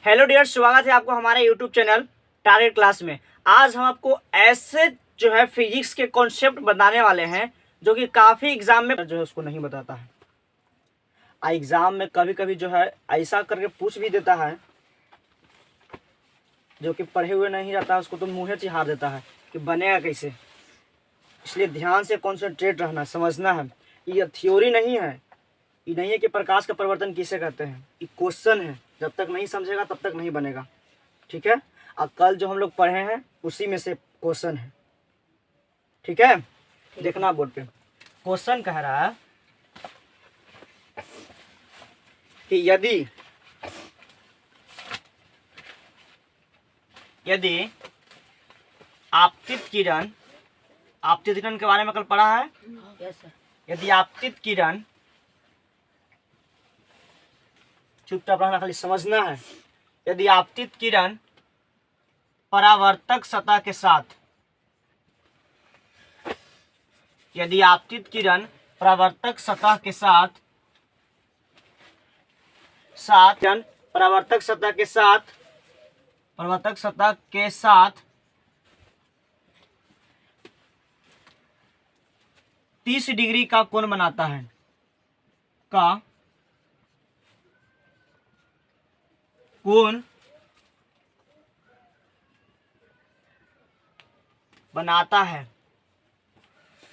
Hello dear, स्वागत है आपको हमारे यूट्यूब चैनल टारगेट क्लास में। आज हम आपको ऐसे जो है फिजिक्स के कॉन्सेप्ट बताने वाले हैं जो कि काफ़ी एग्जाम में जो है उसको नहीं बताता है। एग्जाम में कभी कभी जो है ऐसा करके पूछ भी देता है जो कि पढ़े हुए नहीं रहता है, उसको तो मुँह चिढ़ा देता है कि बनेगा कैसे। इसलिए ध्यान से कॉन्सेंट्रेट रहना, समझना है। ये थ्योरी नहीं है, ये नहीं है कि प्रकाश का परिवर्तन किसे कहते हैं, ये क्वेश्चन है। जब तक नहीं समझेगा तब तक नहीं बनेगा, ठीक है। अब कल जो हम लोग पढ़े हैं उसी में से क्वेश्चन है, ठीक है। देखना बोर्ड पे, क्वेश्चन कह रहा है कि यदि आपतित किरण के बारे में कल पढ़ा है। यदि आपतित किरण, चुपचाप रहना, खाली समझना है। यदि आपतित किरण परावर्तक सतह के साथ, यदि आपतित किरण परावर्तक सतह के साथ परावर्तक सतह के साथ 30 डिग्री का कोण बनाता है,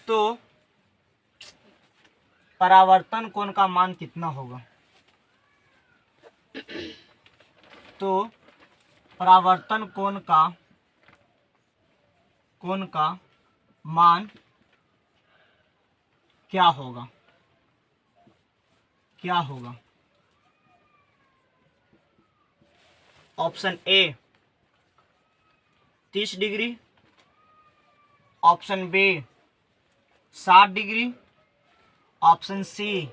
तो परावर्तन कोण का मान कितना होगा? तो परावर्तन कोण का मान क्या होगा? Option A 30 degree, option B 60 degree, option C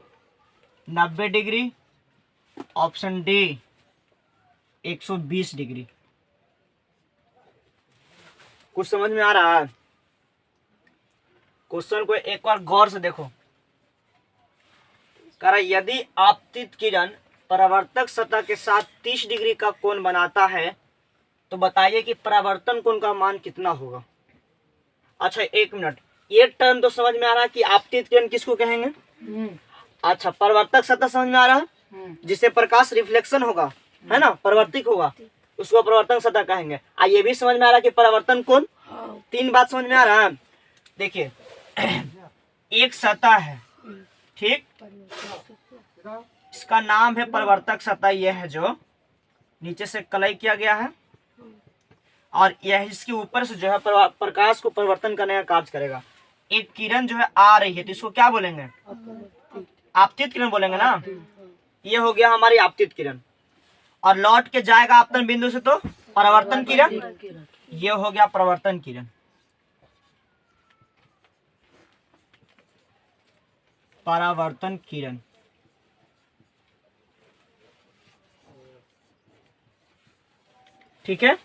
90 degree, option D 120 degree. कुछ समझ में आ रहा है? क्वेश्चन को एक बार गौर से देखो। कह रहा यदि आपतित किरण परावर्तक सतह के साथ 30 डिग्री का कोण बनाता है तो बताइए कि परावर्तन कोण का मान कितना होगा। अच्छा, एक मिनट, ये टर्म तो समझ में आ रहा है कि आपतित किरण किसको कहेंगे? अच्छा, परावर्तक सतह समझ में आ रहा है, जिससे प्रकाश रिफ्लेक्शन होगा, है ना, परावर्तित होगा, उसको परावर्तन सतह कहेंगे। ये भी समझ में आ रहा है कि परावर्तन कोण, तीन बात समझ में आ रहा है। देखिए, एक सतह है, ठीक, इसका नाम है परावर्तक सतह। यह है जो नीचे से कलई किया गया है और यह इसके ऊपर से जो है प्रकाश को परिवर्तन करने का कार्य करेगा। एक किरण जो है आ रही है तो इसको क्या बोलेंगे? आपतित किरण बोलेंगे ना। ये हो गया हमारी आपतित किरण, और लौट के जाएगा आपतन बिंदु से तो परावर्तन किरण। ये हो गया परावर्तन किरण। परावर्तन किरण, ठीक है।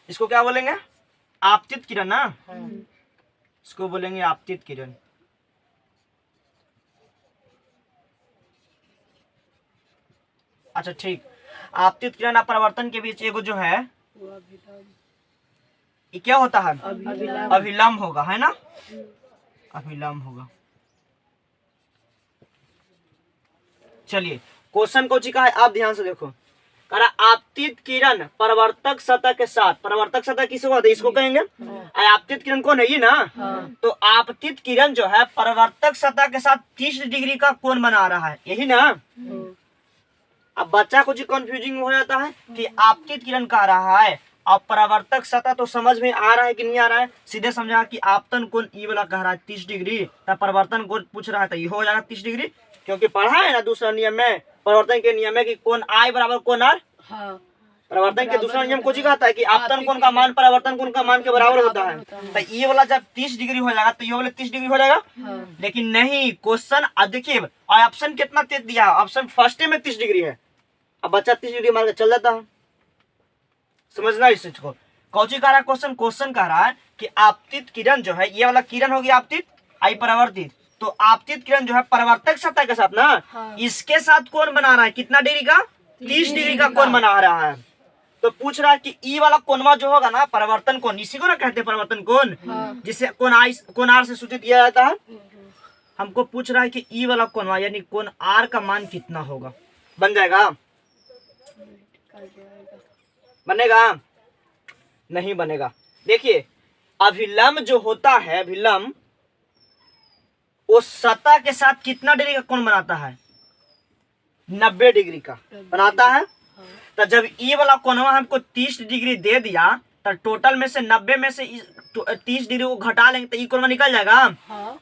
इसको क्या बोलेंगे? आपतित किरण ना, इसको बोलेंगे आपतित किरण। अच्छा ठीक, आपतित किरण और परावर्तन के बीच एगो जो है ये क्या होता है? अभिलंब होगा, है ना, अभिलंब होगा। चलिए, क्वेश्चन को जी का है, आप ध्यान से देखो। आपतित किरण परावर्तक सतह के साथ, परावर्तक सतह किसको कहते हैं? इसको कहेंगे। आपतित किरण कौन है? ये ना। तो आपतित किरण जो है परावर्तक सतह के साथ 30 डिग्री का कोण बना रहा है, यही ना। अब बच्चा को जी कंफ्यूजिंग हो जाता है कि आपतित किरण कह रहा है और परावर्तक सतह तो समझ में आ रहा है कि नहीं आ रहा है। सीधे समझा कि आपतन कोण ये वाला कह रहा है 30 डिग्री, तब परावर्तन कोण पूछ रहा है तो ये हो जाएगा 30 डिग्री, क्योंकि पढ़ा है ना दूसरा नियम में, परिवर्तन के नियम में कि कोण आई बराबर कोण आर। परिवर्तन के दूसरा नियम कुछ ही कहता है कि आपतन कोण का मान परावर्तन कोण का मान के बराबर होता है। तो ये वाला जब 30 डिग्री हो जाएगा तो ये वाला 30 डिग्री हो जाएगा। लेकिन नहीं, क्वेश्चन देखिए ऑप्शन कितना तेज दिया है। ऑप्शन फर्स्ट में 30 डिग्री है, अब बच्चा 30 डिग्री मान के चल जाता है। समझना इस चीज को। कौची कह रहा है क्वेश्चन कह रहा है कि आपतित किरण जो है, ये वाला किरण होगी आपतित, आई परावर्तित, तो आपतित किरण जो है परावर्तक सतह के साथ ना, इसके साथ कोण बना रहा है कितना डिग्री का? 30 डिग्री का कोण बना रहा है। तो पूछ रहा है कि ई वाला कोणवा जो होगा ना परिवर्तन कोण, इसी को ना कहते हैं परिवर्तन कोण, जिसे कोण आर से सूचित किया जाता है। हमको पूछ रहा है कि ई वाला कोणवा यानी कोण आर का मान कितना होगा। बन जाएगा? बनेगा? नहीं बनेगा। देखिए अभिलंब जो होता है, अभिलंब वो सतह के साथ कितना डिग्री का कोण बनाता है? 90 डिग्री का बनाता है। तो जब ई वाला कोणवा हमको 30 डिग्री दे दिया तो टोटल में से 90 में से 30 डिग्री को घटा लेंगे तो ई कोणवा निकल जाएगा।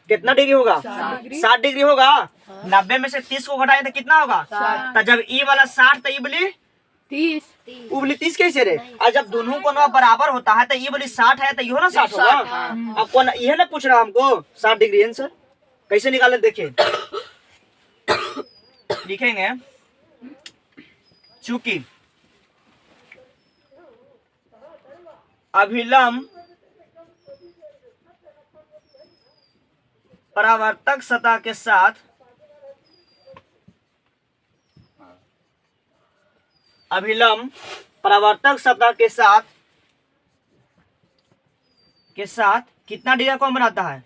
कितना डिग्री होगा? 60 डिग्री होगा। 90 में से 30 को घटाएंगे तो कितना होगा? तो जब ई वाला 60 तो ई बोली 30, उबली 30 कैसे रे? और जब दोनों कोणवा बराबर होता है तो ये बोली 60 है तो ये ना 60 होगा। अब कौन यह ना पूछ रहा हमको 60 डिग्री आंसर कैसे निकाले, देखिए लिखेंगे चूंकि अभिलंब परावर्तक सतह के साथ अभिलंब परावर्तक सतह के साथ कितना डिग्री का कोण बनाता है?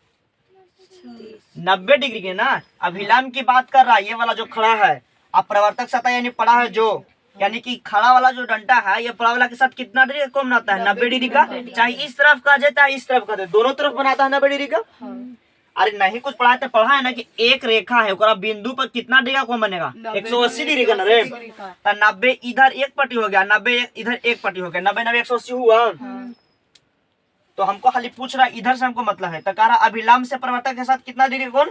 90 डिग्री के ना। अभिलंब की बात कर रहा है ये वाला जो खड़ा है। अब परावर्तक सतह यानी पड़ा है जो, यानी कि खड़ा वाला जो डंडा है ये पड़ा वाला के साथ कितना डिग्री का कोण बनाता है? 90 डिग्री का। चाहे इस तरफ का जाए चाहे इस तरफ का जाए, दोनों तरफ बनाता है 90 डिग्री का। अरे नहीं कुछ पढ़ा तो पढ़ा है ना कि एक रेखा है ओकरा बिंदु पर कितना डिग्री का कोण बनेगा? 180 डिग्री का ना रे। तो 90 इधर एक पट्टी हो गया, 90 इधर एक पट्टी हो गया, 90 90 180 हुआ। तो हमको खाली पूछ रहा है इधर से हमको मतलब है तो कह रहा अभिलंब से परावर्तक के साथ कितना डिग्री कोण?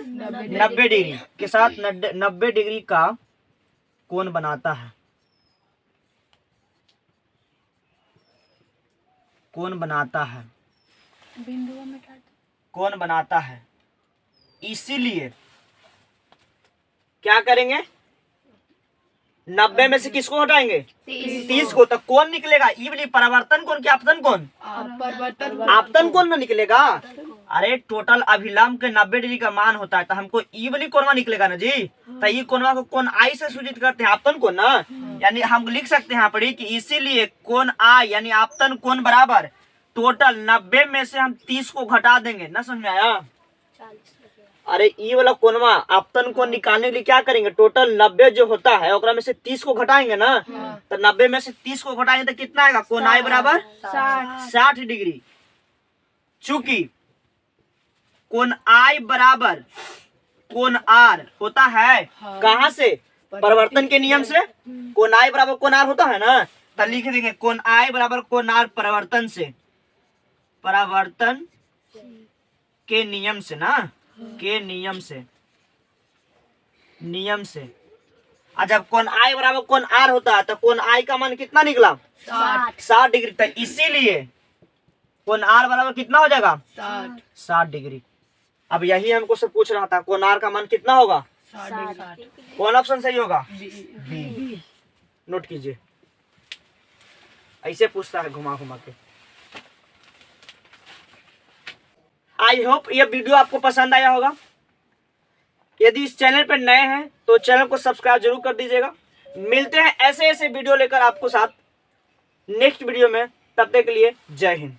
90 डिग्री के साथ 90 डिग्री का कोण बनाता है। कोण बनाता है, कोण बनाता है। इसीलिए क्या करेंगे? 90 में से किसको हटाएंगे? 30 को। तो कौन निकलेगा? ई वाली परावर्तन कोण की आपतन कोण? आपतन कोण ना निकलेगा। अरे टोटल अभिलंब के 90 डिग्री का मान होता है तो हमको ई वाली कोणवा निकलेगा ना जी। तो ई कोणवा को कोण आई से सूचित करते हैं आपतन कोण ना। यानी हम लिख सकते हैं यहाँ पर कि इसीलिए कोण आई यानी आपतन कोण बराबर टोटल 90 में से हम 30 को घटा देंगे। ना समझ में आया? अरे ई वाला कोणवा आपतन कोण निकालने के लिए क्या करेंगे? टोटल 90 जो होता है ओकरा में से 30 को घटाएंगे ना। तो 90 में से 30 को घटाएंगे तो कितना आएगा? कोण आई बराबर 60 डिग्री। चूंकि कोण आई बराबर कोण आर होता है कहाँ से? परिवर्तन के नियम से। कोण आई बराबर कोण आर होता है ना। तो लिख देंगे कोण आई बराबर कोण आर परिवर्तन से, परावर्तन के नियम से ना, के नियम से। और जब कोण आई बराबर कोण आर होता है तो कोण आई का मान कितना निकला? 60 डिग्री। तो इसीलिए कोण आर बराबर कितना हो जाएगा? 60 डिग्री। अब यही हमको सब पूछ रहा था कोण आर का मान कितना होगा? 60। कौन ऑप्शन सही होगा? बी। नोट कीजिए, ऐसे पूछता है घुमा घुमा के। आई होप ये वीडियो आपको पसंद आया होगा। यदि इस चैनल पर नए हैं तो चैनल को सब्सक्राइब जरूर कर दीजिएगा। मिलते हैं ऐसे ऐसे वीडियो लेकर आपको साथ नेक्स्ट वीडियो में। तब तक के लिए जय हिंद।